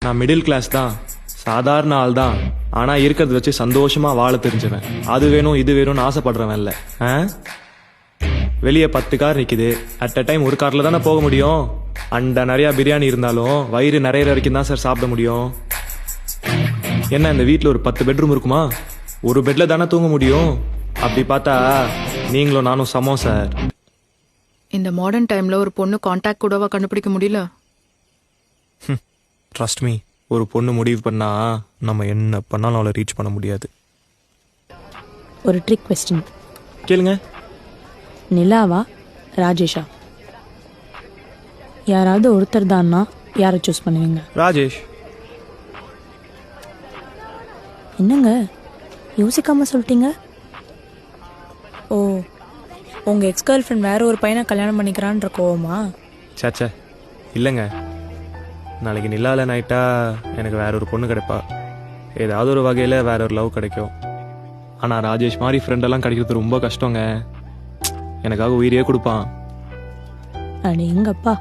நான் middle class தான், சாதாரண ஆள் தான். ஆனா இருக்கிறத வச்சு சந்தோஷமா வாழ தெரிஞ்சவன். அது வேணும் இது வேணும்னு ஆசைப்படுறவன் இல்ல. வெளியே 10 கார் நிக்குது, அட் அ டைம் ஒரு கார்ல தானே போக முடியும். அண்ட நிறைய பிரியாணி இருந்தாலும் வயிறு நிறைய வரைக்கும் தான் சார் சாப்பிட முடியும். என்ன இந்த வீட்டில் ஒரு 10 பெட்ரூம் இருக்குமா? ஒரு பெட்ல தானே தூங்க முடியும். அப்படி பார்த்தா நீங்களும் நானும் சமம் சார். இந்த மாடர்ன் டைம்ல ஒரு பொண்ணு கான்டாக்ட் கூடவா கண்டுபிடிக்க முடியல? ட்ரஸ்ட் மீ, ஒரு பொண்ணு முடிவு பண்ணா நம்ம என்ன பண்ணாலும் அவளை ரீச் பண்ண முடியாது. ஒரு ட்ரிக் கொஸ்டின் கேளுங்க. நிலாவா ராஜேஷா? யாராவது ஒருத்தர் தான்னா யாரை சூஸ் பண்ணுவீங்க? ராஜேஷ். என்னங்க யோசிக்காம சொல்லிட்டீங்க? ஓ, உங்கள் எக்ஸ் கேர்ள் ஃப்ரெண்ட் வேற ஒரு பையனை கல்யாணம் பண்ணிக்கிறான்ற கோவமா? சேச்சே இல்லைங்க. நாளைக்கு நிலால நைட்டா எனக்கு வேற ஒரு பொண்ணு கிடைப்பா. ஏதாவது ஒரு வகையில் வேற ஒரு லவ் கிடைக்கும். ஆனால் ராஜேஷ் மாதிரி ஃப்ரெண்டெல்லாம் கிடைக்கிறது ரொம்ப கஷ்டங்க. எனக்காக உயிரையே கொடுப்பான். அடேங்கப்பா.